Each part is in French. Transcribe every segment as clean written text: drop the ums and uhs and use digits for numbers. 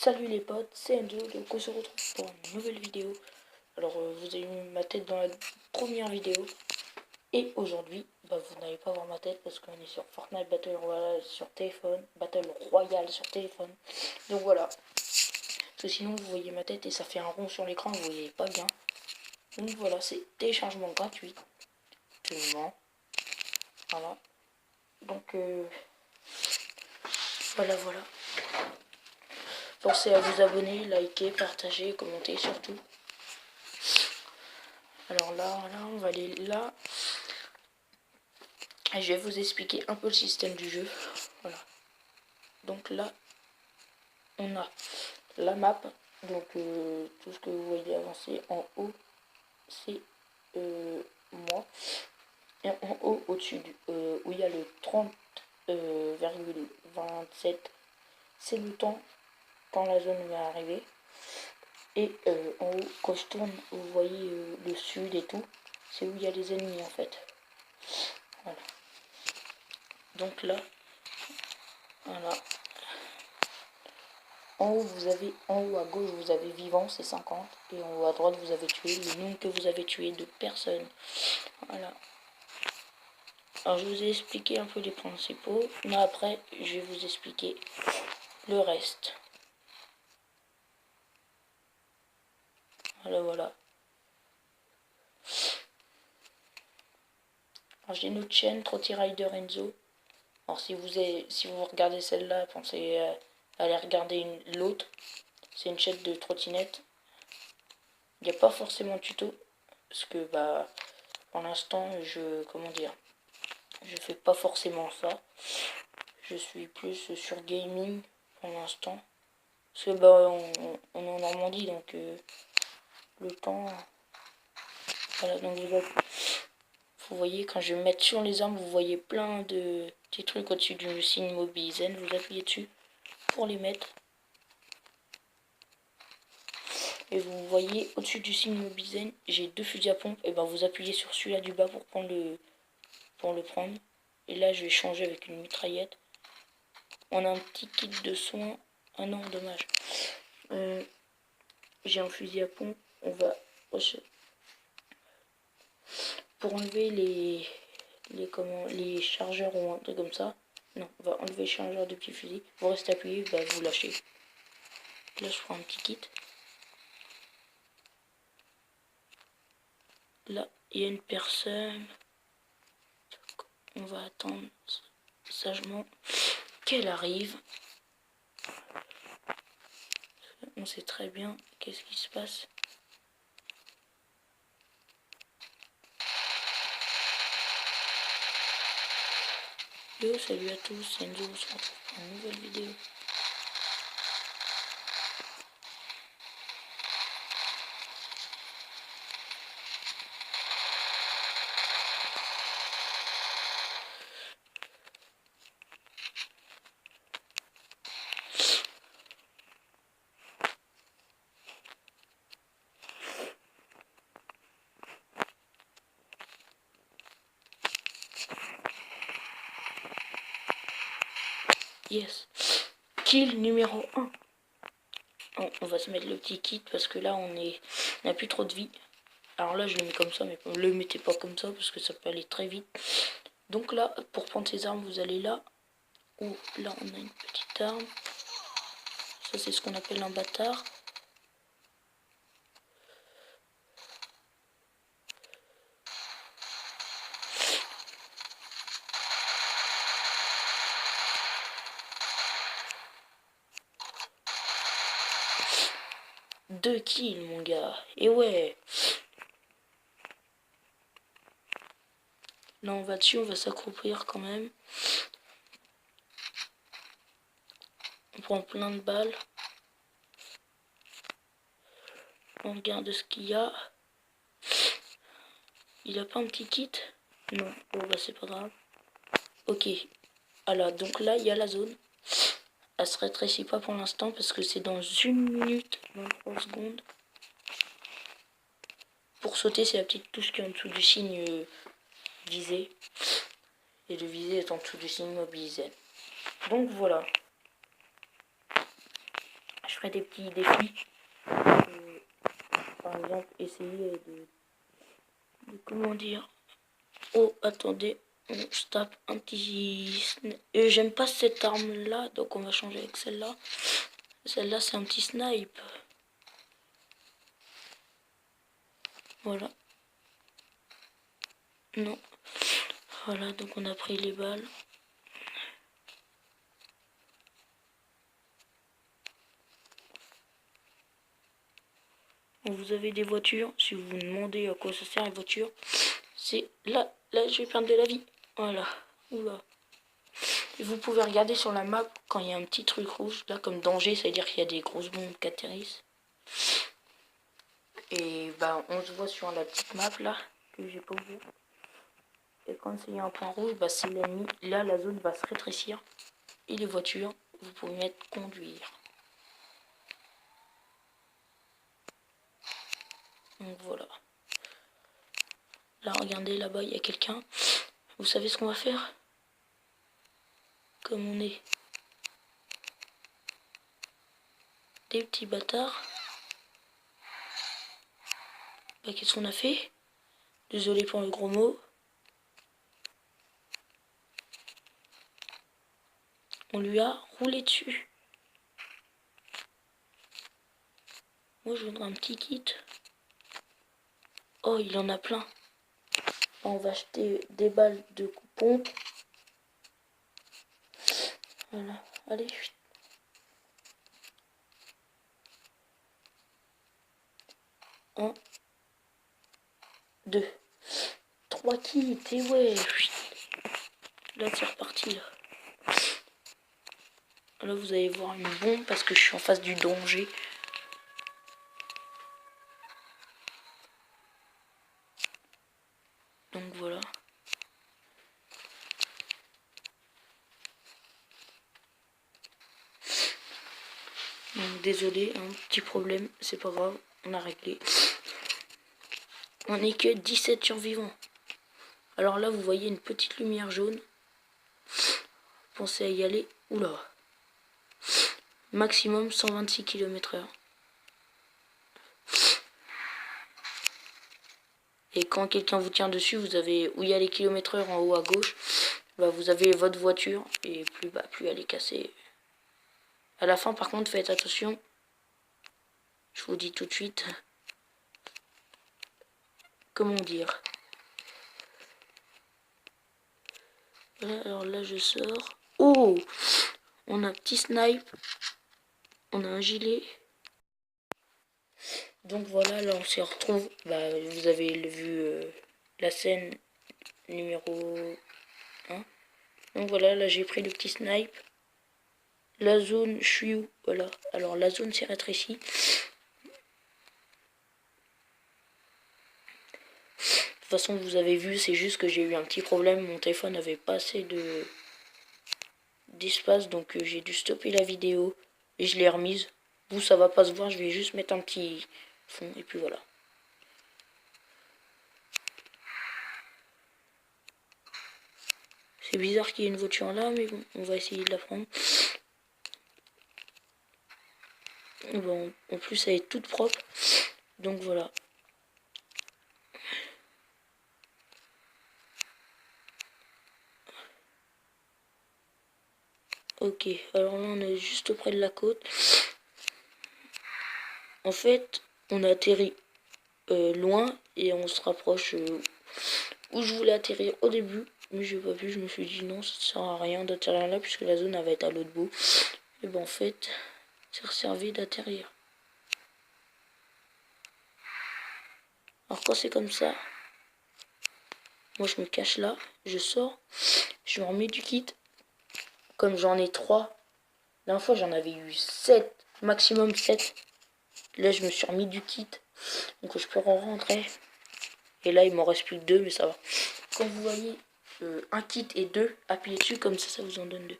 Salut les potes, c'est Enzo, donc on se retrouve pour une nouvelle vidéo. Alors vous avez vu ma tête dans la première vidéo. Et aujourd'hui, vous n'allez pas voir ma tête parce qu'on est sur Fortnite Battle Royale sur téléphone. Battle Royale sur téléphone. Donc voilà. Parce que sinon vous voyez ma tête et ça fait un rond sur l'écran, vous voyez pas bien. Donc voilà, c'est téléchargement gratuit. Absolument. Voilà. Donc voilà. Pensez à vous abonner, liker, partager, commenter surtout. Alors là, on va aller là. Et je vais vous expliquer un peu le système du jeu. Voilà. Donc là, on a la map. Donc tout ce que vous voyez avancer en haut, c'est moi. Et en haut, au-dessus, où il y a le 30,27, c'est le temps quand la zone va arriver. Et en haut, quand je tourne, vous voyez le sud et tout. C'est où il y a les ennemis en fait. Voilà. Donc là, voilà. En haut à gauche, vous avez vivant, c'est 50. Et en haut à droite, vous avez tué le nombre que vous avez tué de personnes. Voilà. Alors, je vous ai expliqué un peu les principaux. Mais après, je vais vous expliquer le reste. Voilà. Alors, j'ai une autre chaîne, Trotty Rider Enzo. Alors, si vous regardez celle-là, pensez à aller regarder l'autre. C'est une chaîne de trottinette. Il n'y a pas forcément de tuto. Parce que, pour l'instant, je fais pas forcément ça. Je suis plus sur gaming pour l'instant. Parce que on est en Normandie, donc le temps. Voilà, donc vous voyez, quand je vais mettre sur les armes, vous voyez plein de petits trucs au-dessus du signe Mobilizen. Vous appuyez dessus pour les mettre. Et vous voyez au-dessus du signe Mobilizen, j'ai 2 fusils à pompe. Et vous appuyez sur celui-là du bas pour le prendre. Et là, je vais changer avec une mitraillette. On a un petit kit de soins. Ah non, dommage. J'ai un fusil à pompe. On va pour enlever les chargeurs ou un truc comme ça. Non, on va enlever le chargeur de petit fusil. Vous restez appuyé, vous lâchez. Là, je prends un petit kit. Là, il y a une personne. On va attendre sagement qu'elle arrive. On sait très bien qu'est-ce qui se passe. Yo, salut à tous, c'est Enzo, on se retrouve pour une nouvelle vidéo. Yes. Kill numéro 1. On va se mettre le petit kit parce que là, on n'a plus trop de vie. Alors là, je le mets comme ça, mais ne le mettez pas comme ça parce que ça peut aller très vite. Donc là, pour prendre ces armes, vous allez là. Où là, on a une petite arme. Ça, c'est ce qu'on appelle un bâtard. Deux kills, mon gars. Et ouais. Là, on va dessus, on va s'accroupir quand même. On prend plein de balles. On regarde ce qu'il y a. Il a pas un petit kit? Non. Bon, c'est pas grave. Ok. Alors, donc là, il y a la zone. Elle se rétrécit pas pour l'instant parce que c'est dans 1 minute 23 secondes. Pour sauter, c'est la petite touche qui est en dessous du signe visé. Et le visé est en dessous du signe mobilisé. Donc voilà. Je ferai des petits défis. Par exemple, essayer de comment dire. Oh, attendez, je tape un petit... J'aime pas cette arme-là, donc on va changer avec celle-là. Celle-là, c'est un petit snipe. Voilà. Non. Voilà, donc on a pris les balles. Vous avez des voitures. Si vous vous demandez à quoi ça sert une voiture, c'est là, je vais perdre de la vie. Voilà. Oula. Et vous pouvez regarder sur la map quand il y a un petit truc rouge, là comme danger, ça veut dire qu'il y a des grosses bombes qui atterrissent. Et bah on se voit sur la petite map là, que j'ai pas ouvert. Et quand il y a un point rouge, bah c'est l'ennemi. Là la zone va se rétrécir. Et les voitures, vous pouvez mettre conduire. Donc voilà. Là regardez là-bas, il y a quelqu'un. Vous savez ce qu'on va faire? Comme on est des petits bâtards. Bah qu'est-ce qu'on a fait? Désolé pour le gros mot. On lui a roulé dessus. Moi je voudrais un petit kit. Oh, il en a plein. On va acheter des balles de pompe. Voilà, allez. 1, 2, 3 kits, et ouais. Là c'est reparti là. Là vous allez voir une bombe parce que je suis en face du danger. Donc voilà. Donc désolé, un petit problème, c'est pas grave, on a réglé. On n'est que 17 survivants. Alors là vous voyez une petite lumière jaune. Pensez à y aller. Oula. Maximum 126 km/h. Et quand quelqu'un vous tient dessus, vous avez où il y a les kilomètres-heure en haut à gauche, bah vous avez votre voiture et plus elle est cassée. À la fin par contre faites attention. Je vous dis tout de suite. Comment dire? Voilà, alors là je sors. Oh! On a un petit snipe. On a un gilet. Donc voilà, là on s'y retrouve. Bah, vous avez vu la scène numéro 1. Donc voilà, là j'ai pris le petit snipe. La zone, je suis où? Voilà. Alors la zone s'est rétrécie. De toute façon, vous avez vu, c'est juste que j'ai eu un petit problème. Mon téléphone n'avait pas assez d'espace, donc j'ai dû stopper la vidéo. Et je l'ai remise. Vous, ça va pas se voir, je vais juste mettre un petit fond, et puis voilà. C'est bizarre qu'il y ait une voiture là, mais bon, on va essayer de la prendre. Bon, en plus, elle est toute propre. Donc voilà. Ok, alors là, on est juste près de la côte. En fait, on a atterri loin et on se rapproche où je voulais atterrir au début. Mais j'ai pas pu, je me suis dit non, ça sert à rien d'atterrir là puisque la zone elle va être à l'autre bout. Et ben en fait, c'est servi d'atterrir. Alors quand c'est comme ça, moi je me cache là, je sors, je me remets du kit. Comme j'en ai 3, la dernière fois j'en avais eu 7, maximum 7. Là je me suis remis du kit, donc je peux rentrer. Et là il m'en reste plus que 2, mais ça va. Quand vous voyez un kit et 2, appuyez dessus, comme ça vous en donne 2.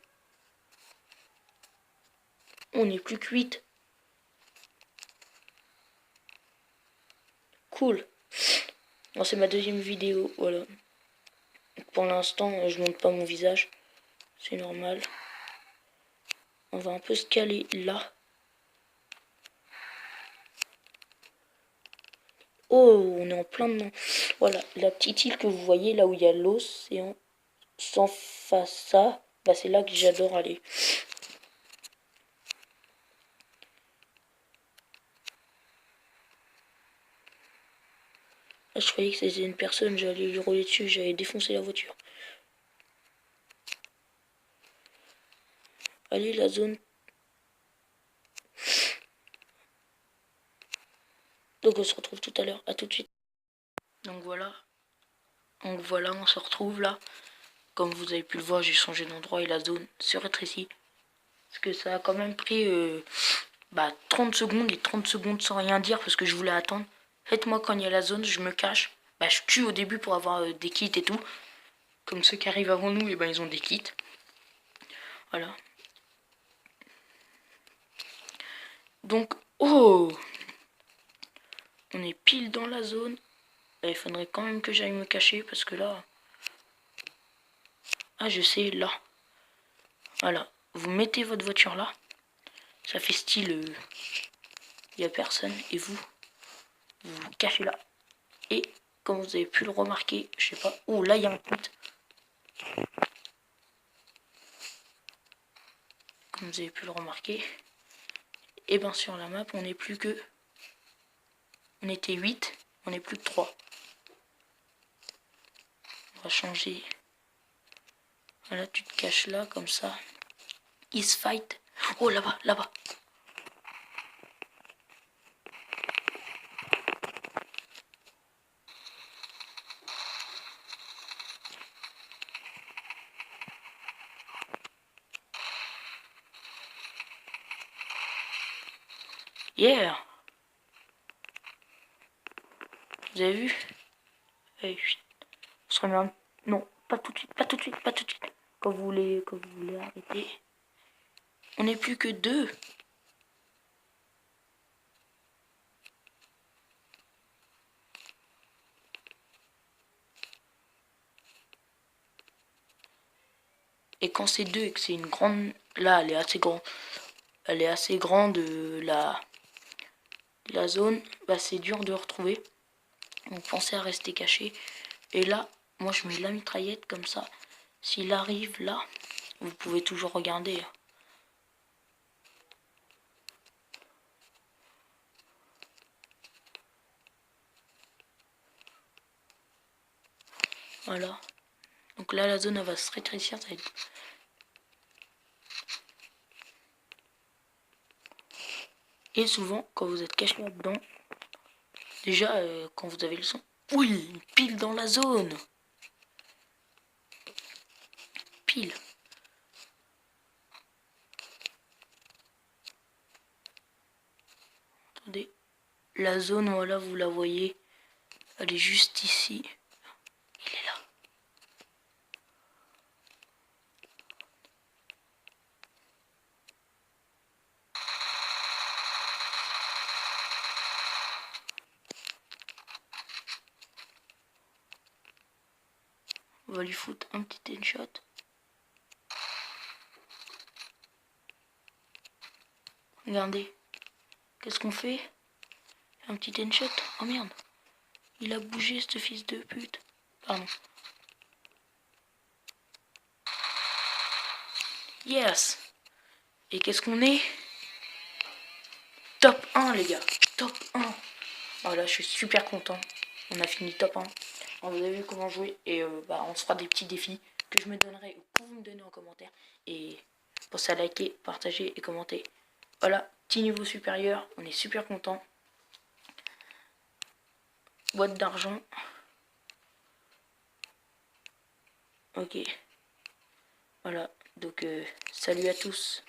On n'est plus que 8. Cool. Bon, c'est ma deuxième vidéo, voilà. Donc, pour l'instant, je montre pas mon visage. C'est normal. On va un peu se caler là. Oh, on est en plein dedans. Voilà, la petite île que vous voyez, là où il y a l'océan, sans face ça, bah c'est là que j'adore aller. Là, je croyais que c'était une personne, j'allais lui rouler dessus, j'allais défoncer la voiture. Allez, la zone. Donc on se retrouve tout à l'heure, à tout de suite. Donc voilà, on se retrouve là. Comme vous avez pu le voir, j'ai changé d'endroit et la zone se rétrécit. Parce que ça a quand même pris 30 secondes et 30 secondes sans rien dire parce que je voulais attendre. Faites-moi quand il y a la zone, je me cache. Bah je tue au début pour avoir des kits et tout. Comme ceux qui arrivent avant nous, et ben ils ont des kits. Voilà. Donc, oh, on est pile dans la zone. Et il faudrait quand même que j'aille me cacher parce que là... Ah, je sais, là. Voilà. Vous mettez votre voiture là. Ça fait style... Il n'y a personne. Et vous vous cachez là. Et comme vous avez pu le remarquer, je sais pas... Oh, là, il y a un kit. Comme vous avez pu le remarquer. Et bien sur la map, on n'est plus que... On était 8. On n'est plus que 3. On va changer... Voilà, tu te caches là, comme ça. Is fight. Oh, là-bas, là-bas. Yeah. Vous avez vu? Allez, on se remet un... Non, pas tout de suite, pas tout de suite, pas tout de suite. Quand vous voulez arrêter. On n'est plus que 2. Et quand c'est 2 et que c'est une grande... Là, elle est assez grande. Elle est assez grande, la zone. Bah, c'est dur de retrouver. Donc, pensez à rester caché. Et là, moi, je mets la mitraillette comme ça. S'il arrive là, vous pouvez toujours regarder. Voilà. Donc là, la zone, elle va se rétrécir. Ça va être... Et souvent, quand vous êtes caché là-dedans, déjà, quand vous avez le son... Oui, pile dans la zone. Pile. Attendez. La zone, voilà, vous la voyez. Elle est juste ici. Il est là. On va lui foutre un petit headshot. Regardez. Qu'est-ce qu'on fait? Un petit headshot. Oh merde. Il a bougé, ce fils de pute. Pardon. Yes. Et qu'est-ce qu'on est? Top 1, les gars. Top 1. Oh là, je suis super content. On a fini top 1. Alors, vous avez vu comment jouer. Et on se fera des petits défis que je me donnerai ou que vous me donnez en commentaire. Et pensez à liker, partager et commenter. Voilà, petit niveau supérieur. On est super content. Boîte d'argent. Ok. Voilà. Donc, salut à tous.